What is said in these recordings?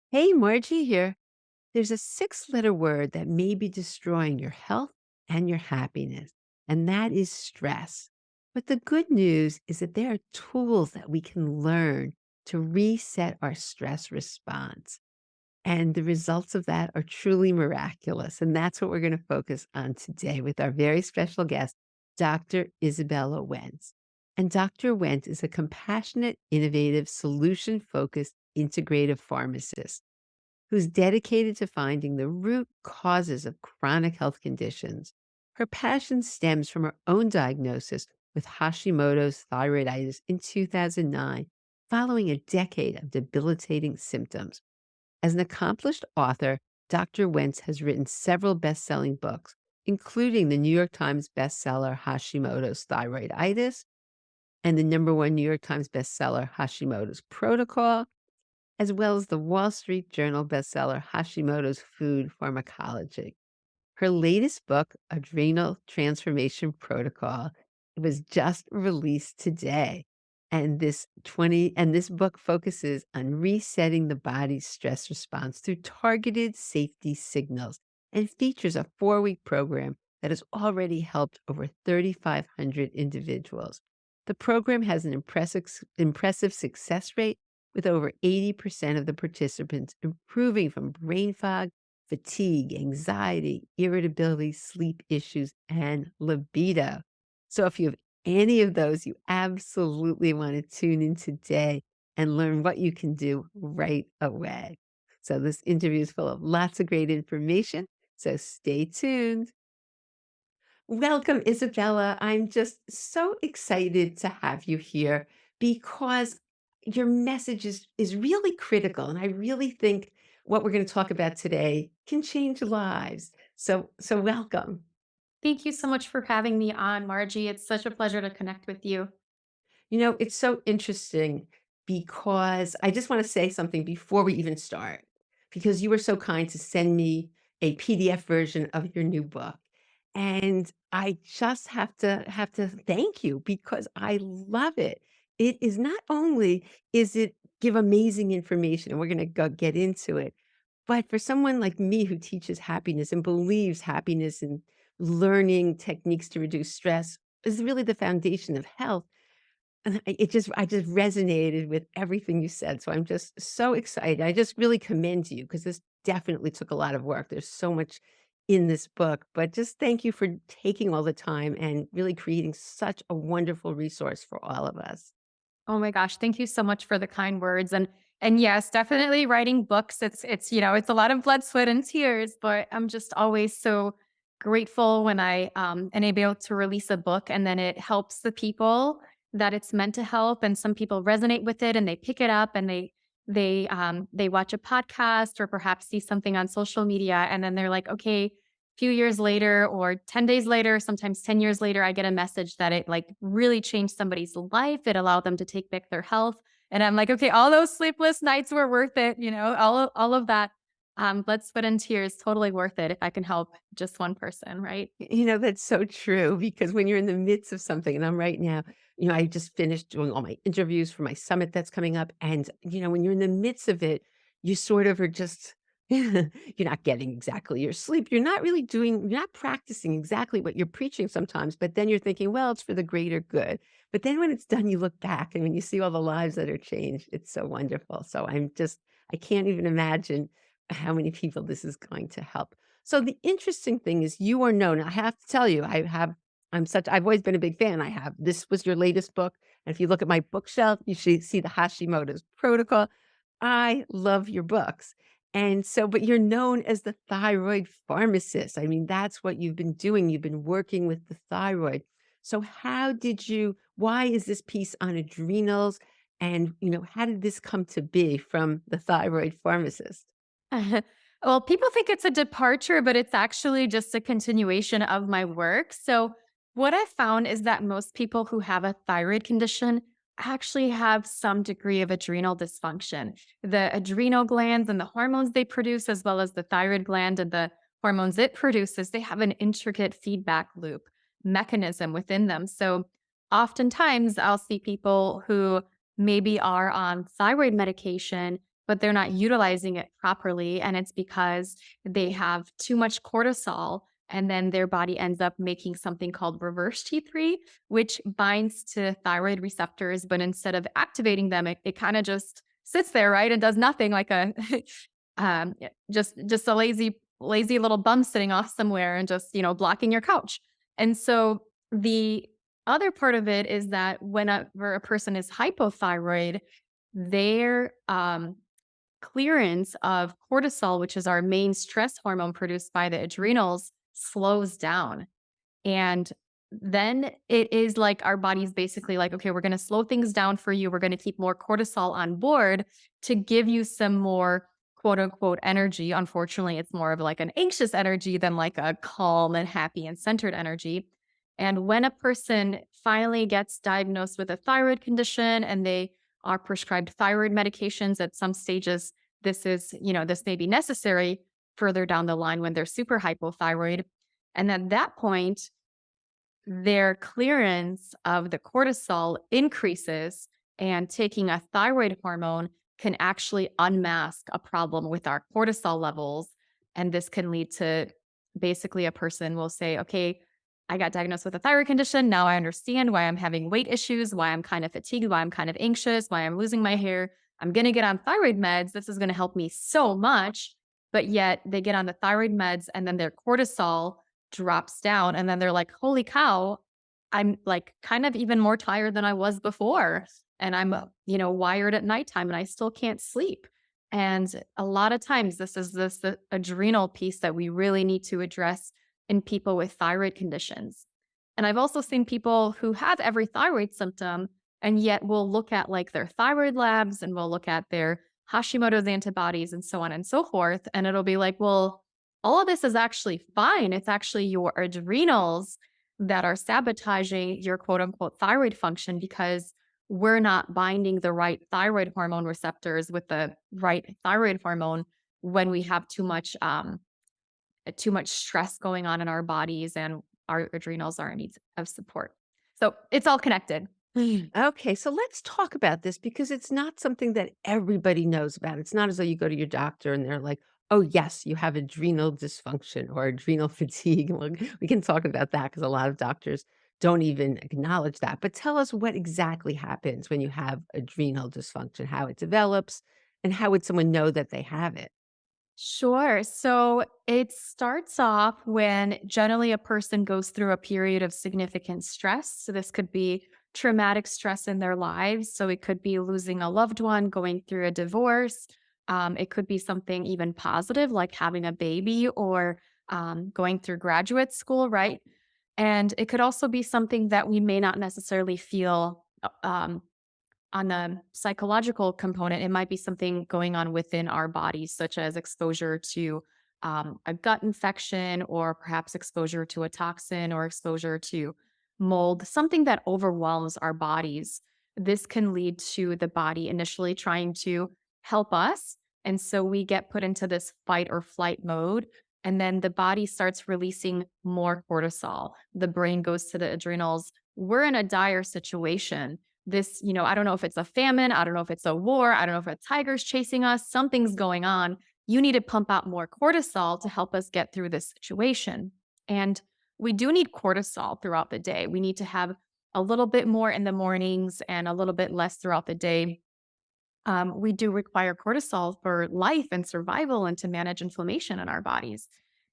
Hey, Margie here. There's a six-letter word that may be destroying your health and your happiness, and that is stress. But the good news is that there are tools that we can learn to reset our stress response. And the results of that are truly miraculous. And that's what we're going to focus on today with our very special guest, Dr. Izabella Wentz. And Dr. Wentz is a compassionate, innovative, solution focused integrative pharmacist who's dedicated to finding the root causes of chronic health conditions. Her passion stems from her own diagnosis with Hashimoto's thyroiditis in 2009, following a decade of debilitating symptoms. As an accomplished author, Dr. Wentz has written several best-selling books, including the New York Times bestseller Hashimoto's Thyroiditis and the #1 New York Times bestseller Hashimoto's Protocol, as well as the Wall Street Journal bestseller Hashimoto's Food Pharmacology. Her latest book, Adrenal Transformation Protocol, was just released today. And this book focuses on resetting the body's stress response through targeted safety signals and features a 4-week program that has already helped over 3,500 individuals. The program has an impressive success rate, with over 80% of the participants improving from brain fog, fatigue, anxiety, irritability, sleep issues, and libido. So if you have any of those, you absolutely want to tune in today and learn what you can do right away. So this interview is full of lots of great information. So stay tuned. Welcome, Isabella. I'm just so excited to have you here because your message is really critical. And I really think what we're going to talk about today can change lives. So welcome. Thank you so much for having me on, Margie. It's such a pleasure to connect with you. It's so interesting because I just want to say something before we even start, because you were so kind to send me a PDF version of your new book. And I just have to thank you because I love it. It is not only is it give amazing information, and we're going to go get into it, but for someone like me who teaches happiness and believes happiness and learning techniques to reduce stress is really the foundation of health. And I just resonated with everything you said, so I'm just so excited. I just really commend you because this definitely took a lot of work. There's so much in this book, but just thank you for taking all the time and really creating such a wonderful resource for all of us. Oh my gosh, thank you so much for the kind words. And yes, definitely writing books. It's a lot of blood, sweat, and tears, but I'm just always so grateful when I am able to release a book and then it helps the people that it's meant to help. And some people resonate with it and they pick it up and they watch a podcast or perhaps see something on social media and then they're like, okay, few years later or 10 days later, sometimes 10 years later, I get a message that it like really changed somebody's life. It allowed them to take back their health. And I'm like, okay, all those sleepless nights were worth it, all of that blood, sweat, and tears, totally worth it if I can help just one person, right? That's so true because when you're in the midst of something, and I'm right now, I just finished doing all my interviews for my summit that's coming up. And, when you're in the midst of it, you sort of are just, you're not getting exactly your sleep. You're not practicing exactly what you're preaching sometimes, but then you're thinking, well, it's for the greater good. But then when it's done, you look back and when you see all the lives that are changed, it's so wonderful. So I can't even imagine how many people this is going to help. So the interesting thing is you are known. I have to tell you, I've always been a big fan. This was your latest book. And if you look at my bookshelf, you should see the Hashimoto's Protocol. I love your books. And so, but you're known as the thyroid pharmacist. I mean, that's what you've been doing. You've been working with the thyroid. So why is this piece on adrenals? And, how did this come to be from the thyroid pharmacist? Well, people think it's a departure, but it's actually just a continuation of my work. So, what I found is that most people who have a thyroid condition actually have some degree of adrenal dysfunction. The adrenal glands and the hormones they produce, as well as the thyroid gland and the hormones it produces, they have an intricate feedback loop mechanism within them. So, oftentimes I'll see people who maybe are on thyroid medication but they're not utilizing it properly. And it's because they have too much cortisol. And then their body ends up making something called reverse T3, which binds to thyroid receptors. But instead of activating them, it kind of just sits there, right? And does nothing like a just a lazy little bum sitting off somewhere and just, blocking your couch. And so the other part of it is that whenever a person is hypothyroid, their clearance of cortisol, which is our main stress hormone produced by the adrenals, slows down. And then it is like our body's basically like, okay, we're going to slow things down for you. We're going to keep more cortisol on board to give you some more quote unquote energy. Unfortunately, it's more of like an anxious energy than like a calm and happy and centered energy. And when a person finally gets diagnosed with a thyroid condition and they are prescribed thyroid medications at some stages, this may be necessary further down the line when they're super hypothyroid. And at that point, their clearance of the cortisol increases, and taking a thyroid hormone can actually unmask a problem with our cortisol levels. And this can lead to basically a person will say, okay, I got diagnosed with a thyroid condition. Now I understand why I'm having weight issues, why I'm kind of fatigued, why I'm kind of anxious, why I'm losing my hair. I'm going to get on thyroid meds. This is going to help me so much. But yet they get on the thyroid meds and then their cortisol drops down. And then they're like, holy cow, I'm like kind of even more tired than I was before. And I'm, wired at nighttime and I still can't sleep. And a lot of times this is the adrenal piece that we really need to address in people with thyroid conditions. And I've also seen people who have every thyroid symptom and yet we'll look at like their thyroid labs and we'll look at their Hashimoto's antibodies and so on and so forth. And it'll be like, well, all of this is actually fine. It's actually your adrenals that are sabotaging your quote unquote thyroid function because we're not binding the right thyroid hormone receptors with the right thyroid hormone when we have too much stress going on in our bodies and our adrenals are in need of support. So it's all connected. Okay, so let's talk about this because it's not something that everybody knows about. It's not as though you go to your doctor and they're like, "Oh, yes, you have adrenal dysfunction or adrenal fatigue." Well, we can talk about that because a lot of doctors don't even acknowledge that. But tell us what exactly happens when you have adrenal dysfunction, how it develops, and how would someone know that they have it? Sure. So it starts off when generally a person goes through a period of significant stress. So this could be traumatic stress in their lives. So it could be losing a loved one, going through a divorce. It could be something even positive like having a baby or going through graduate school, right? And it could also be something that we may not necessarily feel on the psychological component, it might be something going on within our bodies, such as exposure to a gut infection, or perhaps exposure to a toxin, or exposure to mold, something that overwhelms our bodies. This can lead to the body initially trying to help us. And so we get put into this fight or flight mode. And then the body starts releasing more cortisol. The brain goes to the adrenals. We're in a dire situation. I don't know if it's a famine, I don't know if it's a war, I don't know if a tiger's chasing us, something's going on. You need to pump out more cortisol to help us get through this situation. And we do need cortisol throughout the day. We need to have a little bit more in the mornings and a little bit less throughout the day. We do require cortisol for life and survival and to manage inflammation in our bodies.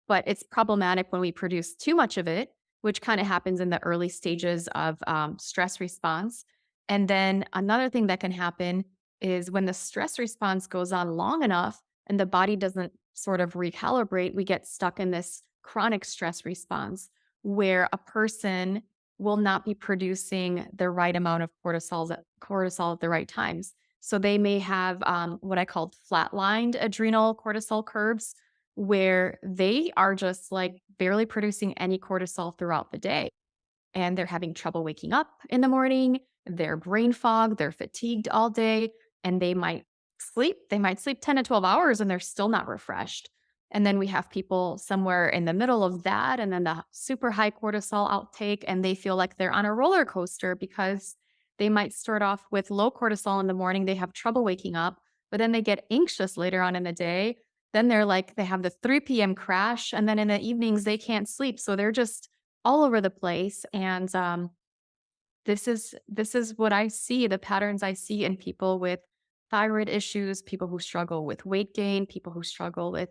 But it's problematic when we produce too much of it, which kind of happens in the early stages of stress response. And then another thing that can happen is when the stress response goes on long enough and the body doesn't sort of recalibrate, we get stuck in this chronic stress response where a person will not be producing the right amount of cortisol at the right times. So they may have what I call flatlined adrenal cortisol curves, where they are just like barely producing any cortisol throughout the day. And they're having trouble waking up in the morning. They're brain fog, they're fatigued all day, and they might sleep. They might sleep 10 to 12 hours and they're still not refreshed. And then we have people somewhere in the middle of that and then the super high cortisol outtake, and they feel like they're on a roller coaster because they might start off with low cortisol in the morning. They have trouble waking up. but then they get anxious later on in the day. Then they're like, they have the 3 p.m. crash, and then in the evenings they can't sleep. So they're just all over the place. And this is what I see, the patterns I see in people with thyroid issues, people who struggle with weight gain, people who struggle with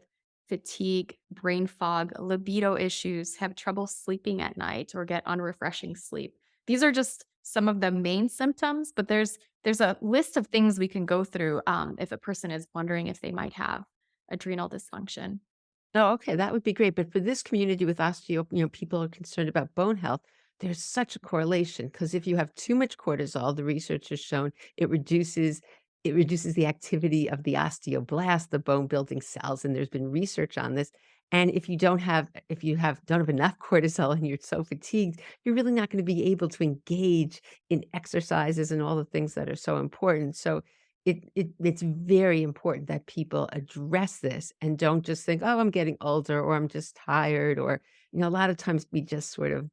fatigue, brain fog, libido issues, have trouble sleeping at night or get unrefreshing sleep. These are just some of the main symptoms, but there's a list of things we can go through if a person is wondering if they might have adrenal dysfunction. Oh, okay, that would be great, but for this community with people are concerned about bone health, there's such a correlation because if you have too much cortisol, the research has shown it reduces the activity of the osteoblast, the bone-building cells, and there's been research on this, and if you don't have enough cortisol and you're so fatigued, you're really not gonna be able to engage in exercises and all the things that are so important, so it's very important that people address this and don't just think, "Oh, I'm getting older," or "I'm just tired," or, a lot of times we just sort of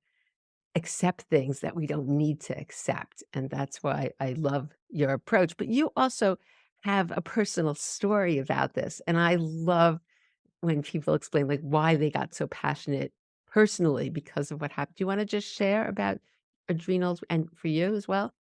accept things that we don't need to accept, and that's why I love your approach, but you also have a personal story about this, and I love when people explain, like, why they got so passionate personally because of what happened. Do you wanna just share about adrenals and for you as well?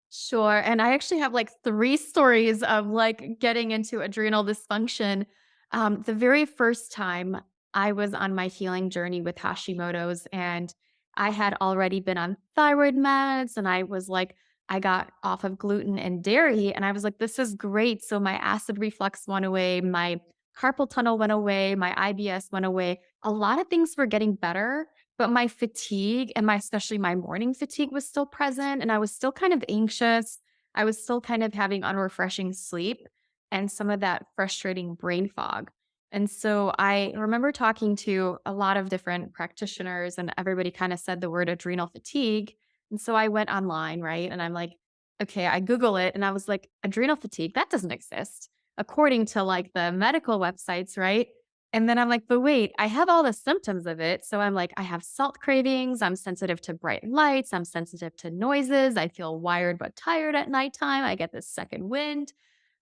Sure. And I actually have like 3 stories of like getting into adrenal dysfunction. The very first time I was on my healing journey with Hashimoto's, and I had already been on thyroid meds, and I was like, I got off of gluten and dairy, and I was like, this is great. So my acid reflux went away, my carpal tunnel went away, my IBS went away. A lot of things were getting better, but my fatigue and especially my morning fatigue was still present, and I was still kind of anxious. I was still kind of having unrefreshing sleep and some of that frustrating brain fog. And so I remember talking to a lot of different practitioners, and everybody kind of said the word adrenal fatigue. And so I went online, right? And I'm like, okay, I Google it and I was like, adrenal fatigue, that doesn't exist according to like the medical websites, right? And then I'm like, but wait, I have all the symptoms of it. So I'm like, I have salt cravings. I'm sensitive to bright lights. I'm sensitive to noises. I feel wired but tired at nighttime. I get this second wind.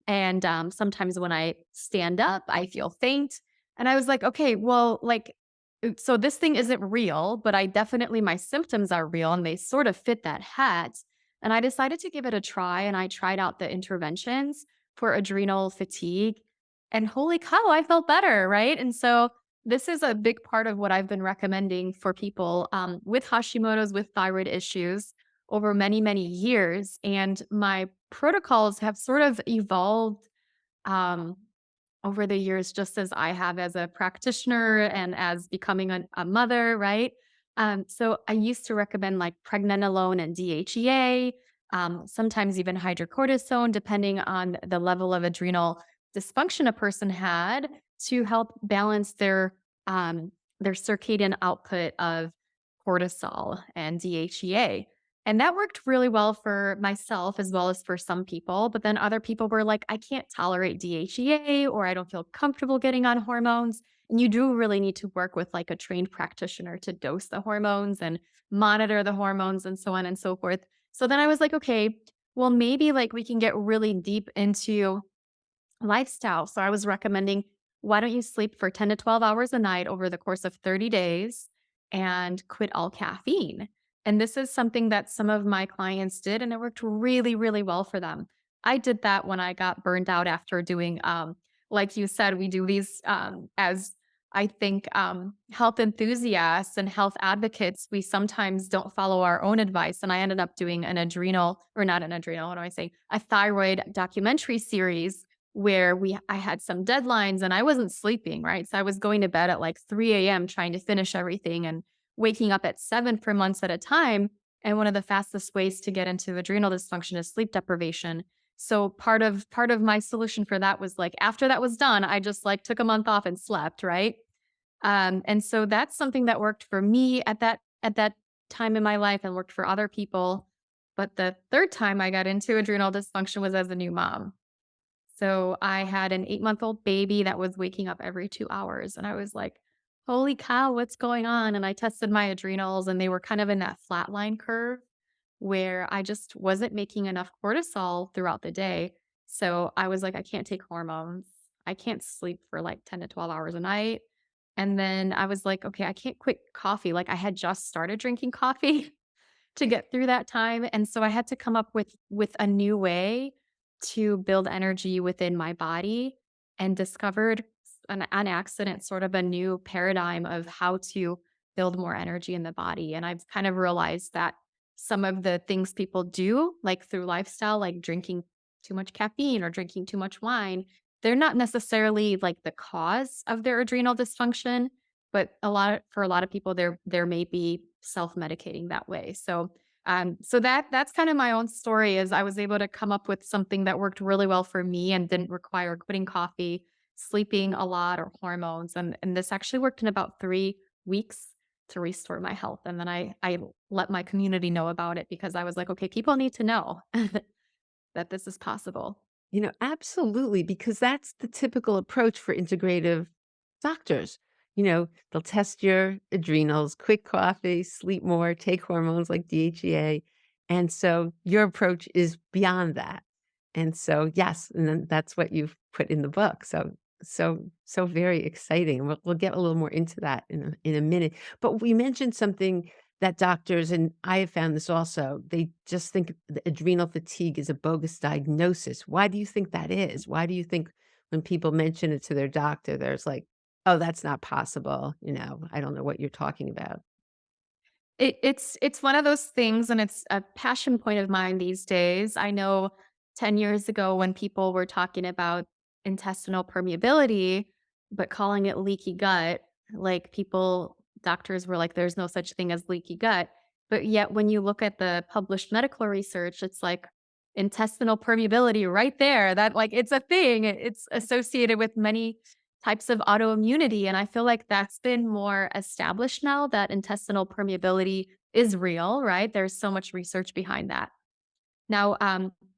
And sometimes when I stand up, I feel faint. And I was like, okay, well, like, so this thing isn't real, but my symptoms are real and they sort of fit that hat. And I decided to give it a try, and I tried out the interventions for adrenal fatigue. And holy cow, I felt better, right? And so this is a big part of what I've been recommending for people with Hashimoto's, with thyroid issues over many, many years. And my protocols have sort of evolved um, over the years, just as I have as a practitioner and as becoming a mother, right? So I used to recommend like pregnenolone and DHEA, sometimes even hydrocortisone, depending on the level of adrenal dysfunction a person had, to help balance their circadian output of cortisol and DHEA. And that worked really well for myself as well as for some people. But then other people were like, I can't tolerate DHEA, or I don't feel comfortable getting on hormones. And you do really need to work with like a trained practitioner to dose the hormones and monitor the hormones and so on and so forth. So then I was like, okay, well, maybe like we can get really deep into lifestyle. So I was recommending, why don't you sleep for 10 to 12 hours a night over the course of 30 days and quit all caffeine? And this is something that some of my clients did, and it worked really, really well for them. I did that when I got burned out after doing, like you said, we do these as I think health enthusiasts and health advocates, we sometimes don't follow our own advice. And I ended up doing an adrenal, or not an adrenal, what am I saying? A thyroid documentary series where I had some deadlines and I wasn't sleeping, right? So I was going to bed at like 3 a.m. trying to finish everything and waking up at 7 for months at a time. And one of the fastest ways to get into adrenal dysfunction is sleep deprivation. So part of my solution for that was like after that was done, I just like took a month off and slept, right? And so that's something that worked for me at that time in my life and worked for other people. But the third time I got into adrenal dysfunction was as a new mom. So I had an 8-month-old baby that was waking up every 2 hours, and I was like, "Holy cow, what's going on?" And I tested my adrenals, and they were kind of in that flatline curve where I just wasn't making enough cortisol throughout the day. So I was like, I can't take hormones. I can't sleep for like 10 to 12 hours a night. And then I was like, okay, I can't quit coffee. Like I had just started drinking coffee to get through that time. And so I had to come up with a new way to build energy within my body and discovered on accident sort of a new paradigm of how to build more energy in the body. And I've kind of realized that some of the things people do, like through lifestyle, like drinking too much caffeine or drinking too much wine, they're not necessarily like the cause of their adrenal dysfunction, but for a lot of people, there may be self-medicating that way. So that's kind of my own story is I was able to come up with something that worked really well for me and didn't require quitting coffee, sleeping a lot, or hormones. And this actually worked in about 3 weeks to restore my health. And then I let my community know about it because I was like, okay, people need to know that this is possible. Absolutely, because that's the typical approach for integrative doctors. They'll test your adrenals, quit coffee, sleep more, take hormones like DHEA. And so your approach is beyond that. And so, yes, and then that's what you've put in the book. So very exciting. We'll get a little more into that in a minute. But we mentioned something that doctors, and I have found this also, they just think the adrenal fatigue is a bogus diagnosis. Why do you think that is? Why do you think when people mention it to their doctor, there's like, "Oh, that's not possible," "I don't know what you're talking about." It's one of those things, and it's a passion point of mine these days. I know 10 years ago when people were talking about intestinal permeability, but calling it leaky gut, like doctors were like, there's no such thing as leaky gut. But yet, when you look at the published medical research, it's like intestinal permeability right there. That like it's a thing. It's associated with many types of autoimmunity. And I feel like that's been more established now that intestinal permeability is real, right? There's so much research behind that. Now,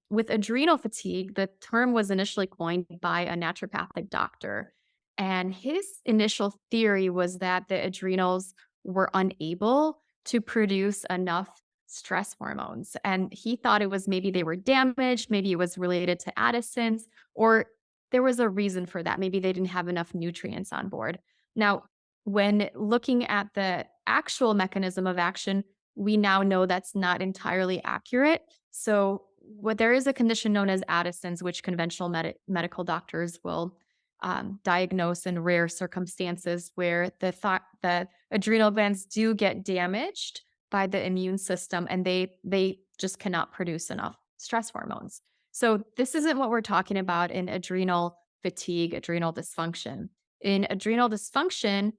with adrenal fatigue, the term was initially coined by a naturopathic doctor. And his initial theory was that the adrenals were unable to produce enough stress hormones. And he thought it was maybe they were damaged, maybe it was related to Addison's, or there was a reason for that. Maybe they didn't have enough nutrients on board. Now, when looking at the actual mechanism of action, we now know that's not entirely accurate. So, what there is a condition known as Addison's, which conventional medical doctors will diagnose in rare circumstances where the adrenal glands do get damaged by the immune system, and they just cannot produce enough stress hormones. So, this isn't what we're talking about in adrenal fatigue, adrenal dysfunction. In adrenal dysfunction,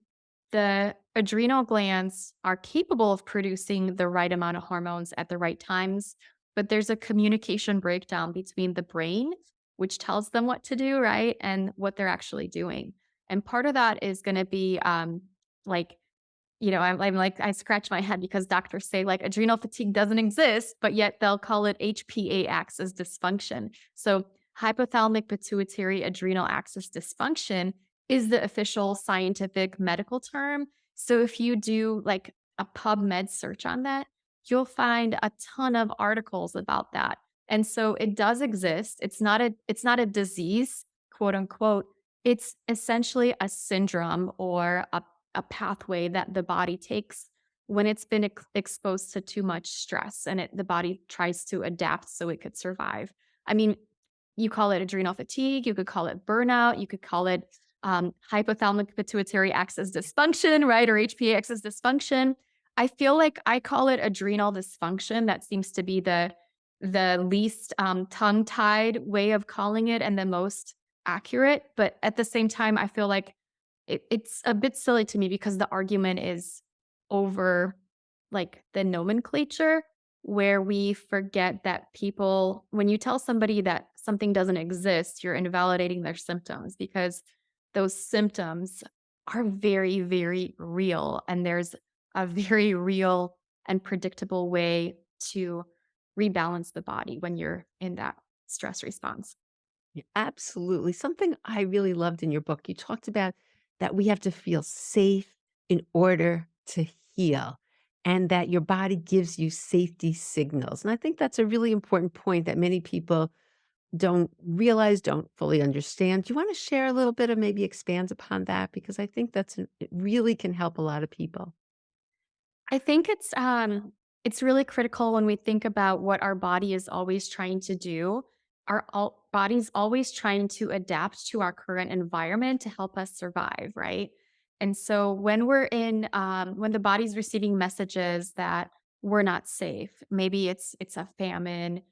the adrenal glands are capable of producing the right amount of hormones at the right times, but there's a communication breakdown between the brain, which tells them what to do, right? And what they're actually doing. And part of that is going to be like, I'm like, I scratch my head because doctors say like adrenal fatigue doesn't exist, but yet they'll call it HPA axis dysfunction. So hypothalamic pituitary adrenal axis dysfunction is the official scientific medical term. So if you do like a PubMed search on that, you'll find a ton of articles about that. And so it does exist. It's not a disease, quote unquote. It's essentially a syndrome or a pathway that the body takes when it's been exposed to too much stress and the body tries to adapt so it could survive. I mean, you call it adrenal fatigue, you could call it burnout, you could call it hypothalamic pituitary axis dysfunction, right? Or HPA axis dysfunction. I feel like I call it adrenal dysfunction. That seems to be the least tongue-tied way of calling it and the most accurate. But at the same time, I feel like it's a bit silly to me because the argument is over like the nomenclature where we forget that people when you tell somebody that something doesn't exist, you're invalidating their symptoms because those symptoms are very, very real. And there's a very real and predictable way to rebalance the body when you're in that stress response. Yeah, absolutely. Something I really loved in your book, you talked about that we have to feel safe in order to heal, and that your body gives you safety signals. And I think that's a really important point that many people don't realize, don't fully understand. Do you want to share a little bit or maybe expand upon that? Because I think it really can help a lot of people. I think it's really critical when we think about what our body is always trying to do. Body's always trying to adapt to our current environment to help us survive, right? And so when the body's receiving messages that we're not safe, maybe it's a famine,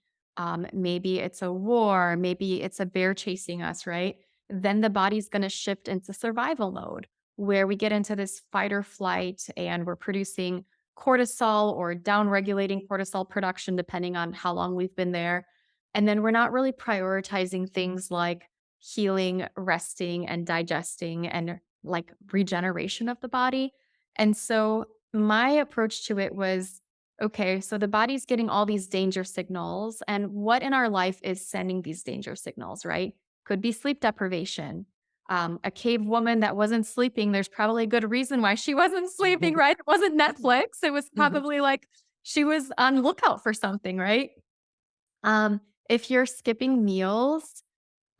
maybe it's a war, maybe it's a bear chasing us, right? Then the body's going to shift into survival mode where we get into this fight or flight and we're producing cortisol or down regulating cortisol production, depending on how long we've been there. And then we're not really prioritizing things like healing, resting, and digesting and like regeneration of the body. And so my approach to it was okay, so the body's getting all these danger signals. And what in our life is sending these danger signals, right? Could be sleep deprivation, a cave woman that wasn't sleeping, there's probably a good reason why she wasn't sleeping, right? It wasn't Netflix. It was probably like she was on lookout for something, right? If you're skipping meals,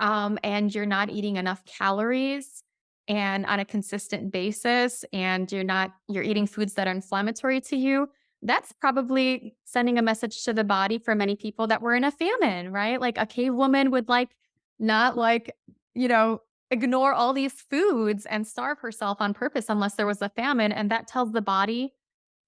and you're not eating enough calories and on a consistent basis, and you're eating foods that are inflammatory to you, that's probably sending a message to the body for many people that we're in a famine, right? Like a cave woman would not you know, ignore all these foods and starve herself on purpose unless there was a famine. And that tells the body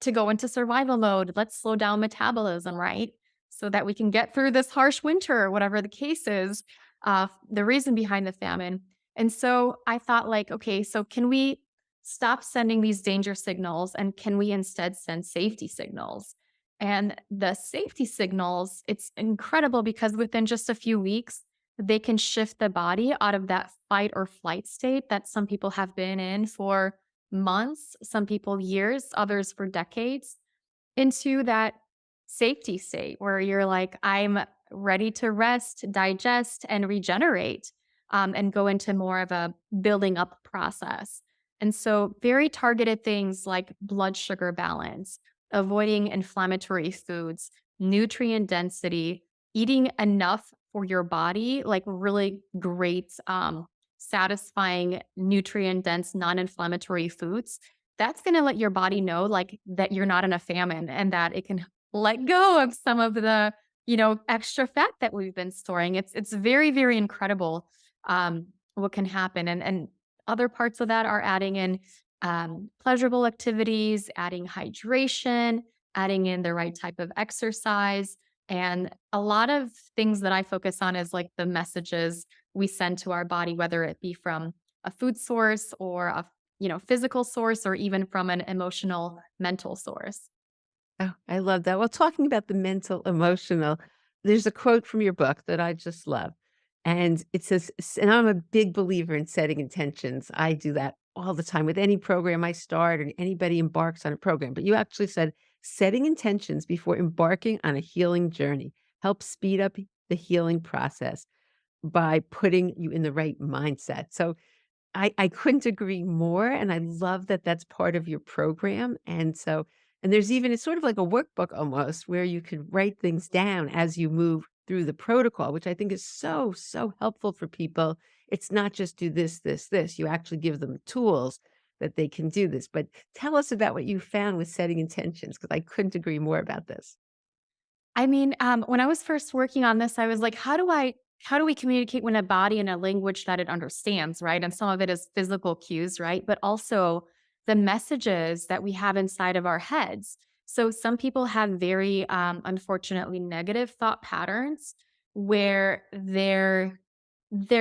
to go into survival mode. Let's slow down metabolism, right? So that we can get through this harsh winter, whatever the case is, the reason behind the famine. And so I thought, like, okay, so can we stop sending these danger signals and can we instead send safety signals? And the safety signals, it's incredible because within just a few weeks, they can shift the body out of that fight or flight state that some people have been in for months, some people years, others for decades, into that safety state where you're like, I'm ready to rest, digest, and regenerate, and go into more of a building up process. And so, very targeted things like blood sugar balance, avoiding inflammatory foods, nutrient density, eating enough for your body, like really great, satisfying, nutrient dense, non inflammatory foods. That's going to let your body know like that you're not in a famine and that it can let go of some of the, extra fat that we've been storing. It's very, very incredible, what can happen. And other parts of that are adding in, pleasurable activities, adding hydration, adding in the right type of exercise. And a lot of things that I focus on is like the messages we send to our body, whether it be from a food source or a physical source or even from an emotional, mental source. Oh, I love that. Well, talking about the mental, emotional, there's a quote from your book that I just love. And it says, and I'm a big believer in setting intentions. I do that all the time with any program I start or anybody embarks on a program. But you actually said setting intentions before embarking on a healing journey helps speed up the healing process by putting you in the right mindset. So I couldn't agree more, and I love that that's part of your program, and there's even it's sort of like a workbook almost where you could write things down as you move through the protocol, which I think is so, so helpful for people. It's not just do this, this, this. You actually give them tools that they can do this. But tell us about what you found with setting intentions, because I couldn't agree more about this. I mean, when I was first working on this, I was like, how do we communicate with a body in a language that it understands, right? And some of it is physical cues, right? But also the messages that we have inside of our heads. So some people have very, unfortunately, negative thought patterns where they're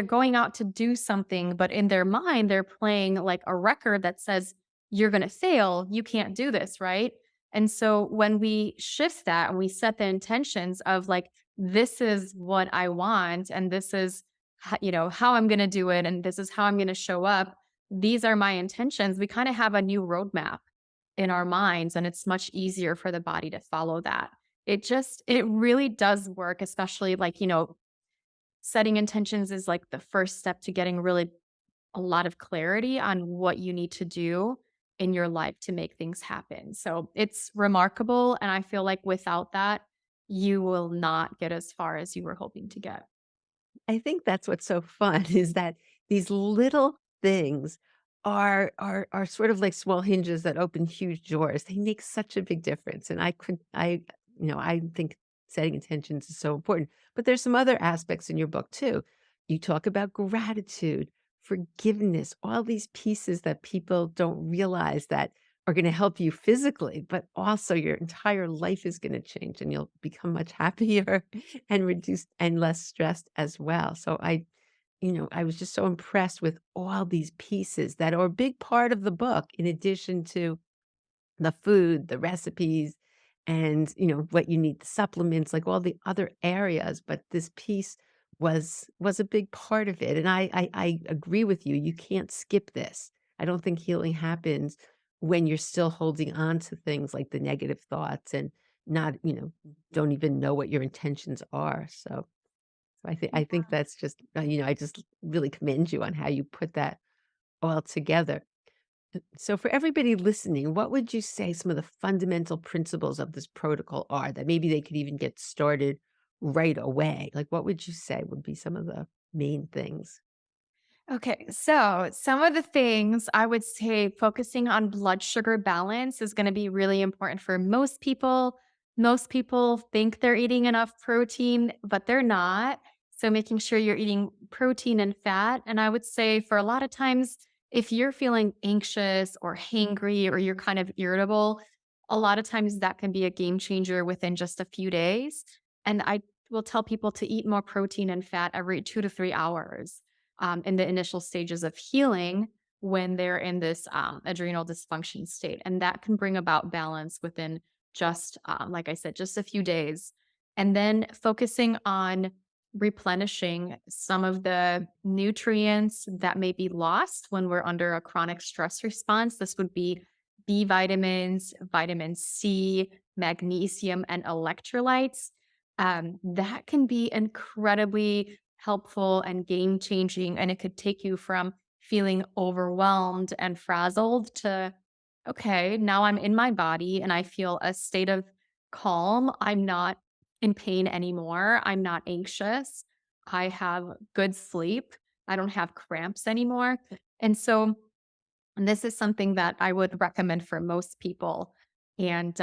going out to do something, but in their mind, they're playing like a record that says, you're going to fail. You can't do this, right? And so when we shift that and we set the intentions of like, this is what I want, and this is, how I'm going to do it, and this is how I'm going to show up. These are my intentions. We kind of have a new roadmap in our minds, and it's much easier for the body to follow that. It really does work, especially like, setting intentions is like the first step to getting really a lot of clarity on what you need to do in your life to make things happen. So it's remarkable. And I feel like without that, you will not get as far as you were hoping to get. I think that's what's so fun is that these little things are sort of like small hinges that open huge doors. They make such a big difference, and I think setting intentions is so important. But there's some other aspects in your book too. You talk about gratitude, forgiveness, all these pieces that people don't realize that are gonna help you physically, but also your entire life is gonna change, and you'll become much happier and reduced and less stressed as well. So I was just so impressed with all these pieces that are a big part of the book in addition to the food, the recipes, and, what you need, the supplements, like all the other areas, but this piece was a big part of it, and I agree with you, you can't skip this. I don't think healing happens when you're still holding on to things like the negative thoughts and not, don't even know what your intentions are, so I think that's just, I just really commend you on how you put that all together. So for everybody listening, what would you say some of the fundamental principles of this protocol are that maybe they could even get started right away? Like, what would you say would be some of the main things? Okay, so some of the things I would say focusing on blood sugar balance is going to be really important for most people. Most people think they're eating enough protein, but they're not. So making sure you're eating protein and fat. And I would say for a lot of times, if you're feeling anxious or hangry or you're kind of irritable, a lot of times that can be a game changer within just a few days. And I will tell people to eat more protein and fat every 2 to 3 hours in the initial stages of healing when they're in this adrenal dysfunction state. And that can bring about balance within just, like I said, just a few days. And then focusing on replenishing some of the nutrients that may be lost when we're under a chronic stress response. This would be B vitamins, vitamin C, magnesium, and electrolytes. That can be incredibly helpful and game changing. And it could take you from feeling overwhelmed and frazzled to, okay, now I'm in my body and I feel a state of calm. I'm not in pain anymore. I'm not anxious. I have good sleep. I don't have cramps anymore. And so, and this is something that I would recommend for most people. And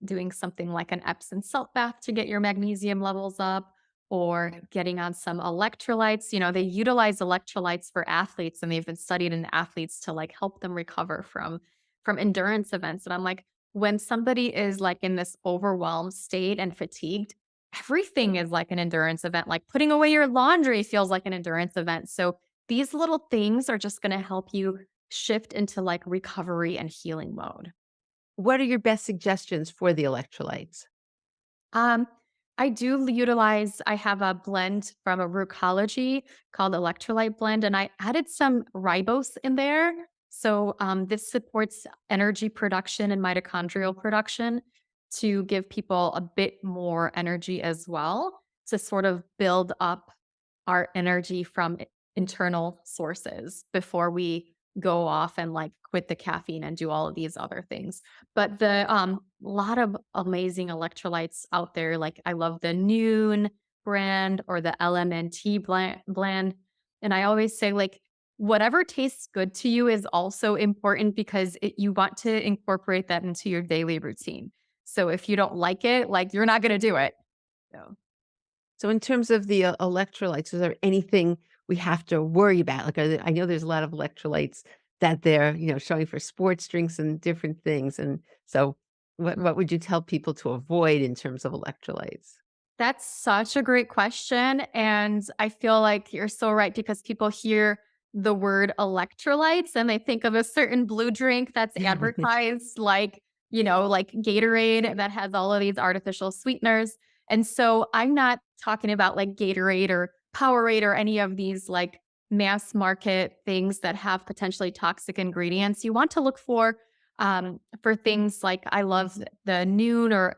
doing something like an Epsom salt bath to get your magnesium levels up, or getting on some electrolytes. You know, they utilize electrolytes for athletes, and they've been studied in athletes to like help them recover from endurance events. And I'm like, when somebody is like in this overwhelmed state and fatigued, everything is like an endurance event. Like putting away your laundry feels like an endurance event. So these little things are just going to help you shift into like recovery and healing mode. What are your best suggestions for the electrolytes? Um, I do utilize, I have a blend from a Rootology called Electrolyte Blend, and I added some ribose in there. So this supports energy production and mitochondrial production to give people a bit more energy as well, to sort of build up our energy from internal sources before we go off and like quit the caffeine and do all of these other things. But the lot of amazing electrolytes out there. Like I love the Noon brand or the LMNT blend. And I always say like whatever tastes good to you is also important because you want to incorporate that into your daily routine. So if you don't like it, like you're not going to do it. So. So in terms of the, electrolytes, is there anything we have to worry about? Like, I know there's a lot of electrolytes that they're, showing for sports drinks and different things, and so what would you tell people to avoid in terms of electrolytes? That's such a great question. And I feel like you're so right because people hear the word electrolytes and they think of a certain blue drink that's advertised like, like Gatorade that has all of these artificial sweeteners. And so I'm not talking about like Gatorade or Powerade or any of these like mass market things that have potentially toxic ingredients. You want to look for things like I love the Noon or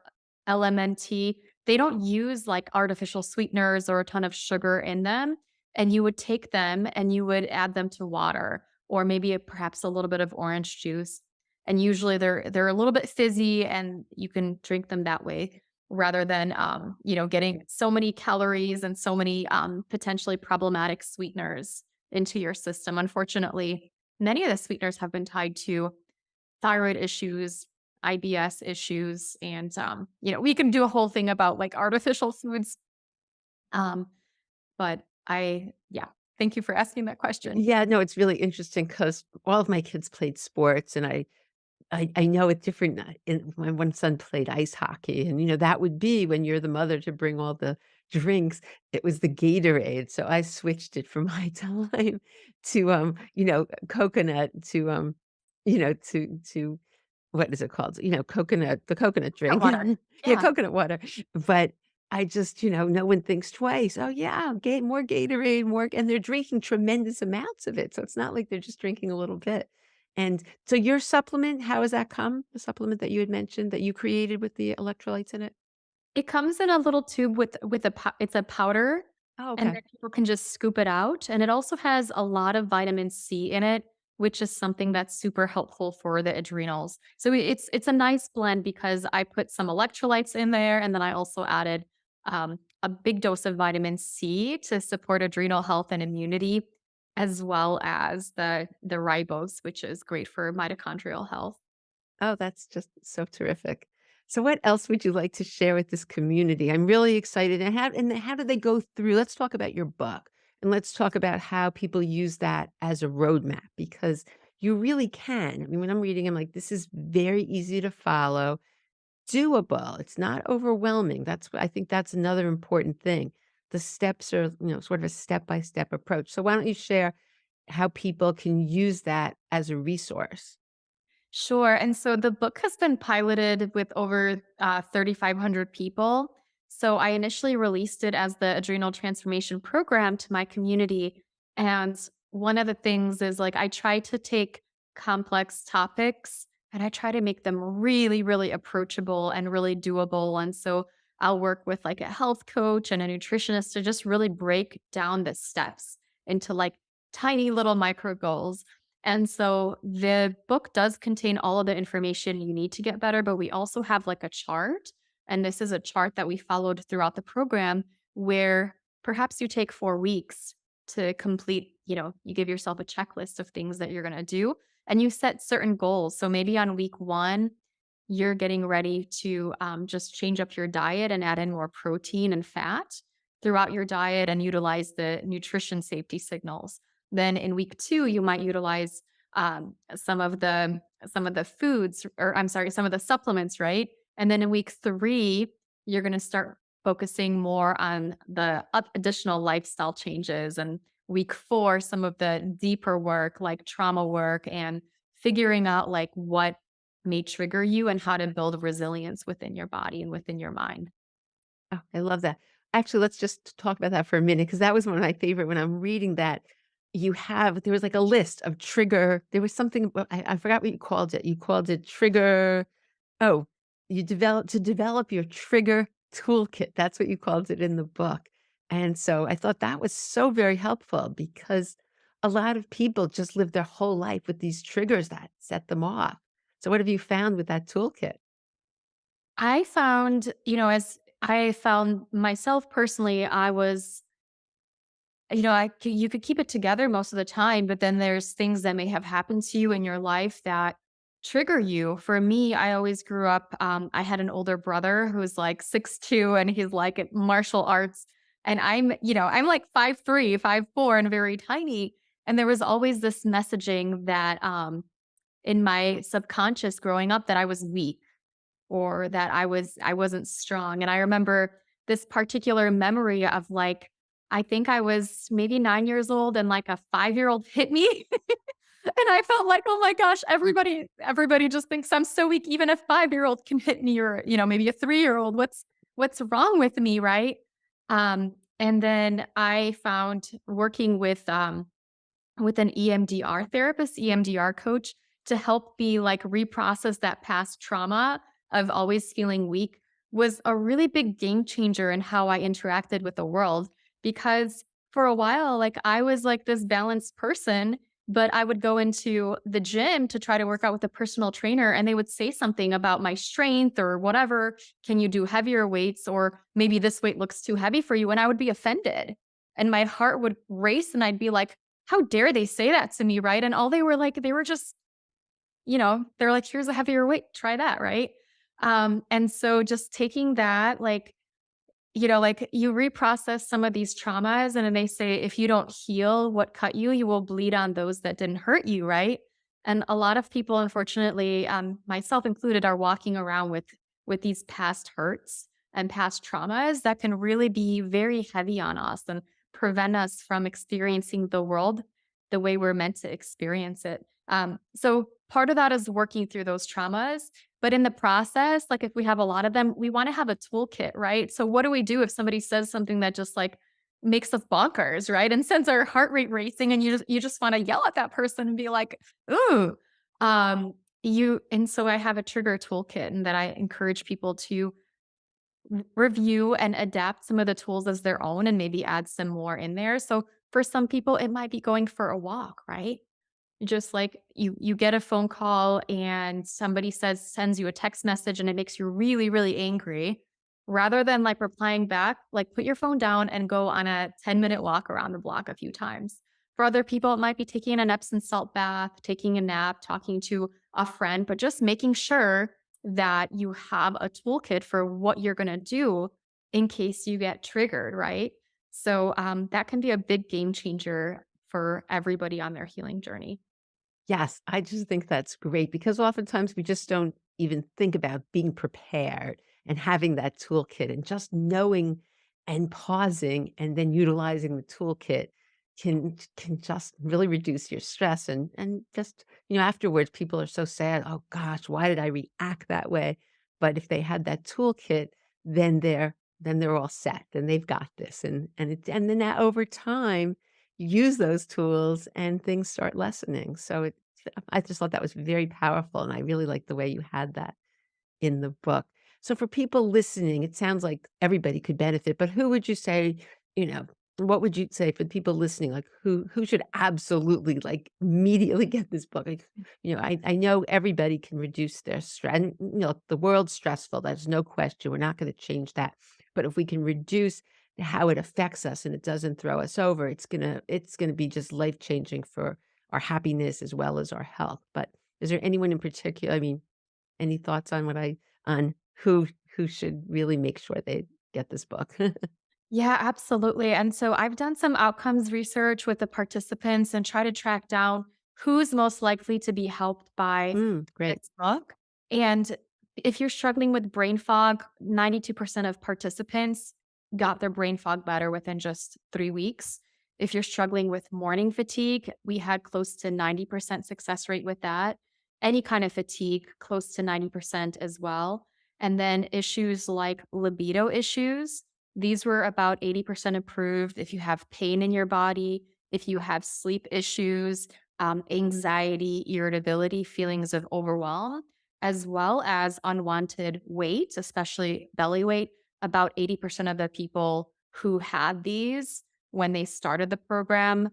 LMNT. They don't use like artificial sweeteners or a ton of sugar in them. And you would take them and you would add them to water or maybe perhaps a little bit of orange juice. And usually they're a little bit fizzy and you can drink them that way. rather than, getting so many calories and so many potentially problematic sweeteners into your system. Unfortunately, many of the sweeteners have been tied to thyroid issues, IBS issues, and we can do a whole thing about like artificial foods. Um, but yeah, thank you for asking that question. Yeah, no, it's really interesting because all of my kids played sports, and I know at different in my one son played ice hockey, and, that would be when you're the mother to bring all the drinks, it was the Gatorade, so I switched it for my time to, coconut to, to what is it called? Coconut the coconut Hot drink. water. Yeah, Yeah. coconut water, but I just, no one thinks twice, "Oh, yeah, more Gatorade, more," and they're drinking tremendous amounts of it, so it's not like they're just drinking a little bit. And so your supplement, how has that come? The supplement that you had mentioned that you created with the electrolytes in it? It comes in a little tube with it's a powder, Oh, and okay. then people can just scoop it out, and it also has a lot of vitamin C in it, which is something that's super helpful for the adrenals. So it's a nice blend because I put some electrolytes in there, and then I also added, a big dose of vitamin C to support adrenal health and immunity, as well as the ribose, which is great for mitochondrial health. Oh, that's just so terrific. So what else would you like to share with this community? I'm really excited. And how do they go through? Let's talk about your book, and let's talk about how people use that as a roadmap, because you really can. I mean, when I'm reading, I'm like, this is very easy to follow, doable. It's not overwhelming. I think that's another important thing. The steps are, sort of a step-by-step approach. So why don't you share how people can use that as a resource? Sure. And so the book has been piloted with over 3,500 people. So I initially released it as the Adrenal Transformation Program to my community. And one of the things is like I try to take complex topics and I try to make them really, really approachable and really doable. And so I'll work with like a health coach and a nutritionist to just really break down the steps into like tiny little micro goals. And so the book does contain all of the information you need to get better, but we also have like a chart. And this is a chart that we followed throughout the program where perhaps you take 4 weeks to complete, you give yourself a checklist of things that you're going to do and you set certain goals. So maybe on week 1, you're getting ready to just change up your diet and add in more protein and fat throughout your diet and utilize the nutrition safety signals. Then in week 2, you might utilize some of the foods, or I'm sorry, some of the supplements, right? And then in week 3, you're going to start focusing more on the additional lifestyle changes. And week 4, some of the deeper work like trauma work and figuring out like what may trigger you and how to build resilience within your body and within your mind. Oh, I love that. Actually, let's just talk about that for a minute, because that was one of my favorite when I'm reading that. There was like a list of trigger. There was something, I forgot what you called it. You called it trigger. Oh, to develop your trigger toolkit. That's what you called it in the book. And so I thought that was so very helpful, because a lot of people just live their whole life with these triggers that set them off. So what have you found with that toolkit? I found, as I found myself personally, I was, you could keep it together most of the time, but then there's things that may have happened to you in your life that trigger you. For me, I always grew up, I had an older brother who's like 6'2", and he's like at martial arts. And I'm like 5'3", 5'4", and very tiny. And there was always this messaging that in my subconscious growing up that I was weak or that I wasn't strong. And I remember this particular memory of like, I think I was maybe 9 years old and like a 5-year-old hit me. And I felt like, "Oh my gosh, everybody just thinks I'm so weak. Even a 5-year-old can hit me or, maybe a 3-year-old. What's wrong with me?" Right? And then I found working with an EMDR therapist, EMDR coach to help me like reprocess that past trauma of always feeling weak was a really big game changer in how I interacted with the world because for a while like I was like this balanced person but I would go into the gym to try to work out with a personal trainer and they would say something about my strength or whatever. Can you do heavier weights? Or maybe this weight looks too heavy for you. And I would be offended and my heart would race and I'd be like, how dare they say that to me? Right. And all they were like, they were just, they're like, here's a heavier weight, try that. Right. And so just taking that, like, like you reprocess some of these traumas and then they say if you don't heal what cut you, you will bleed on those that didn't hurt you, right? And a lot of people, unfortunately, myself included, are walking around with these past hurts and past traumas that can really be very heavy on us and prevent us from experiencing the world the way we're meant to experience it. So part of that is working through those traumas, but in the process, like if we have a lot of them, we want to have a toolkit, right? So what do we do if somebody says something that just like makes us bonkers, right? And sends our heart rate racing and you just want to yell at that person and be like, "Ooh." So I have a trigger toolkit and that I encourage people to review and adapt some of the tools as their own and maybe add some more in there. So for some people it might be going for a walk, right? Just like you get a phone call and somebody sends you a text message and it makes you really, really angry. Rather than like replying back, like put your phone down and go on a 10-minute walk around the block a few times. For other people, it might be taking an Epsom salt bath, taking a nap, talking to a friend, but just making sure that you have a toolkit for what you're going to do in case you get triggered, right? So that can be a big game changer for everybody on their healing journey. Yes, I just think that's great because oftentimes we just don't even think about being prepared and having that toolkit and just knowing and pausing and then utilizing the toolkit can just really reduce your stress and just, afterwards people are so sad, "Oh gosh, why did I react that way?" But if they had that toolkit, then they're all set. Then they've got this and then that over time you use those tools and things start lessening. So I just thought that was very powerful, and I really like the way you had that in the book. So for people listening, it sounds like everybody could benefit, but who would you say, you know, what would you say for the people listening? Like who should absolutely like immediately get this book? Like, I know everybody can reduce their stress. And, the world's stressful. There's no question. We're not going to change that. But if we can reduce how it affects us and it doesn't throw us over, it's gonna be just life changing for our happiness as well as our health. But is there anyone in particular? I mean, any thoughts on on who should really make sure they get this book? Yeah, absolutely. And so I've done some outcomes research with the participants and try to track down who's most likely to be helped by Great. this book. And if you're struggling with brain fog, 92% of participants got their brain fog better within just 3 weeks. If you're struggling with morning fatigue, we had close to 90% success rate with that. Any kind of fatigue, close to 90% as well. And then issues like libido issues, these were about 80% improved. If you have pain in your body, if you have sleep issues, anxiety, irritability, feelings of overwhelm, as well as unwanted weight, especially belly weight, about 80% of the people who had these when they started the program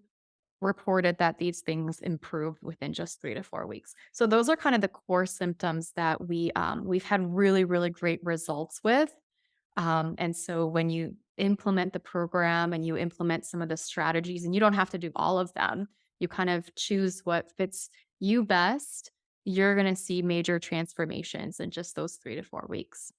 reported that these things improved within just 3 to 4 weeks. So those are kind of the core symptoms that we've had really, really great results with. And so when you implement the program and you implement some of the strategies, and you don't have to do all of them, you kind of choose what fits you best, you're going to see major transformations in just those 3 to 4 weeks.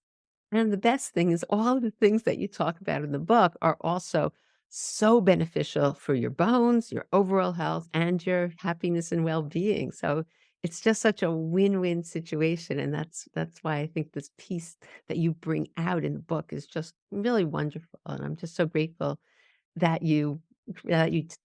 And the best thing is all of the things that you talk about in the book are also so beneficial for your bones, your overall health, and your happiness and well-being. So it's just such a win-win situation. And that's why I think this piece that you bring out in the book is just really wonderful. And I'm just so grateful that you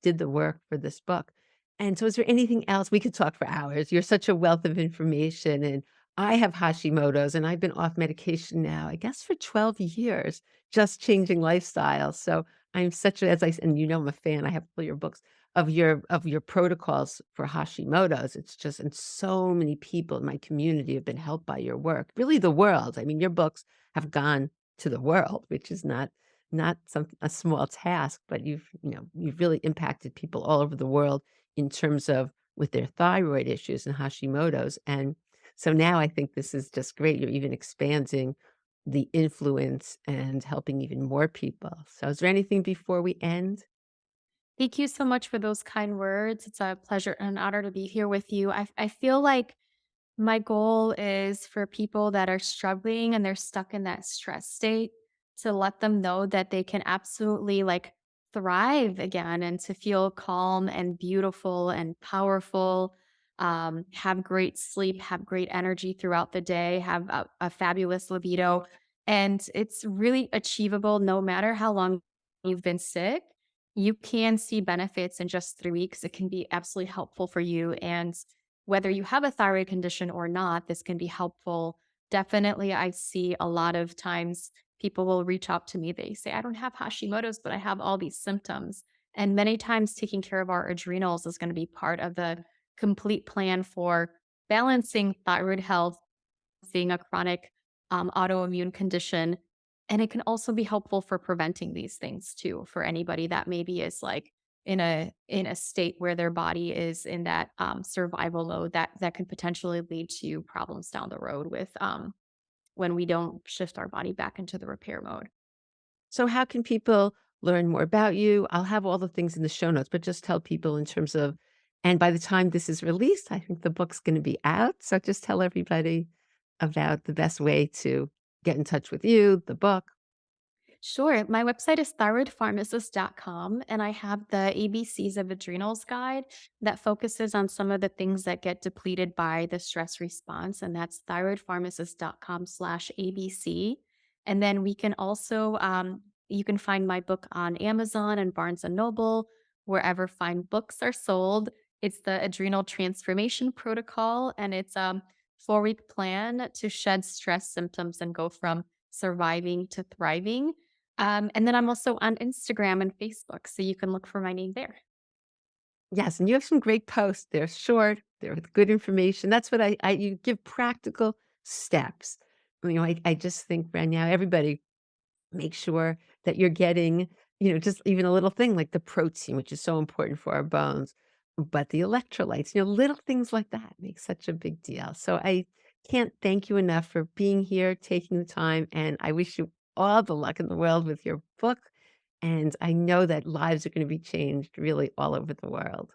did the work for this book. And so is there anything else? We could talk for hours. You're such a wealth of information, and I have Hashimoto's, and I've been off medication now, I guess, for 12 years, just changing lifestyles. So I'm such a as I s and I'm a fan, I have all your books, of your protocols for Hashimoto's. It's just and so many people in my community have been helped by your work, really the world. I mean, your books have gone to the world, which is not a small task, but you've really impacted people all over the world in terms of with their thyroid issues and Hashimoto's. And so now I think this is just great. You're even expanding the influence and helping even more people. So is there anything before we end? Thank you so much for those kind words. It's a pleasure and an honor to be here with you. I feel like my goal is for people that are struggling and they're stuck in that stress state to let them know that they can absolutely like thrive again and to feel calm and beautiful and powerful. Have great sleep, have great energy throughout the day, have a fabulous libido. And it's really achievable no matter how long you've been sick. You can see benefits in just 3 weeks. It can be absolutely helpful for you. And whether you have a thyroid condition or not, this can be helpful. Definitely, I see a lot of times people will reach out to me. They say, I don't have Hashimoto's, but I have all these symptoms. And many times, taking care of our adrenals is going to be part of the complete plan for balancing thyroid health, seeing a chronic autoimmune condition. And it can also be helpful for preventing these things too, for anybody that maybe is like in a state where their body is in that survival mode that could potentially lead to problems down the road with when we don't shift our body back into the repair mode. So how can people learn more about you? I'll have all the things in the show notes, but just tell people in terms of, and by the time this is released, I think the book's going to be out. So just tell everybody about the best way to get in touch with you, the book. Sure. My website is thyroidpharmacist.com, and I have the ABCs of Adrenals guide that focuses on some of the things that get depleted by the stress response. And that's thyroidpharmacist.com/ABC. And then we can also, you can find my book on Amazon and Barnes and Noble, wherever fine books are sold. It's the Adrenal Transformation Protocol, and it's a 4 week plan to shed stress symptoms and go from surviving to thriving. And then I'm also on Instagram and Facebook, so you can look for my name there. Yes, and you have some great posts. They're short, they're with good information. That's what I you give practical steps. I just think right now everybody make sure that you're getting, just even a little thing like the protein, which is so important for our bones, but the electrolytes, little things like that make such a big deal. So I can't thank you enough for being here, taking the time, and I wish you all the luck in the world with your book. And I know that lives are going to be changed really all over the world.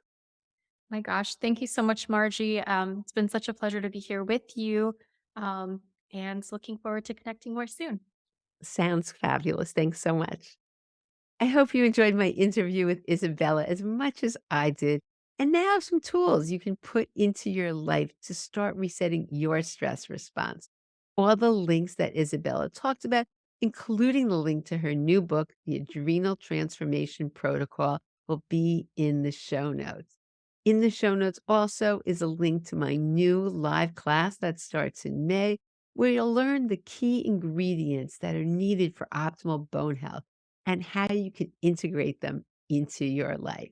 My gosh, thank you so much, Margie. It's been such a pleasure to be here with you, and looking forward to connecting more soon. Sounds fabulous. Thanks so much. I hope you enjoyed my interview with Isabella as much as I did. And now some tools you can put into your life to start resetting your stress response. All the links that Isabella talked about, including the link to her new book, The Adrenal Transformation Protocol, will be in the show notes. In the show notes also is a link to my new live class that starts in May, where you'll learn the key ingredients that are needed for optimal bone health and how you can integrate them into your life.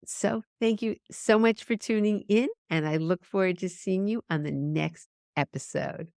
So, thank you so much for tuning in, and I look forward to seeing you on the next episode.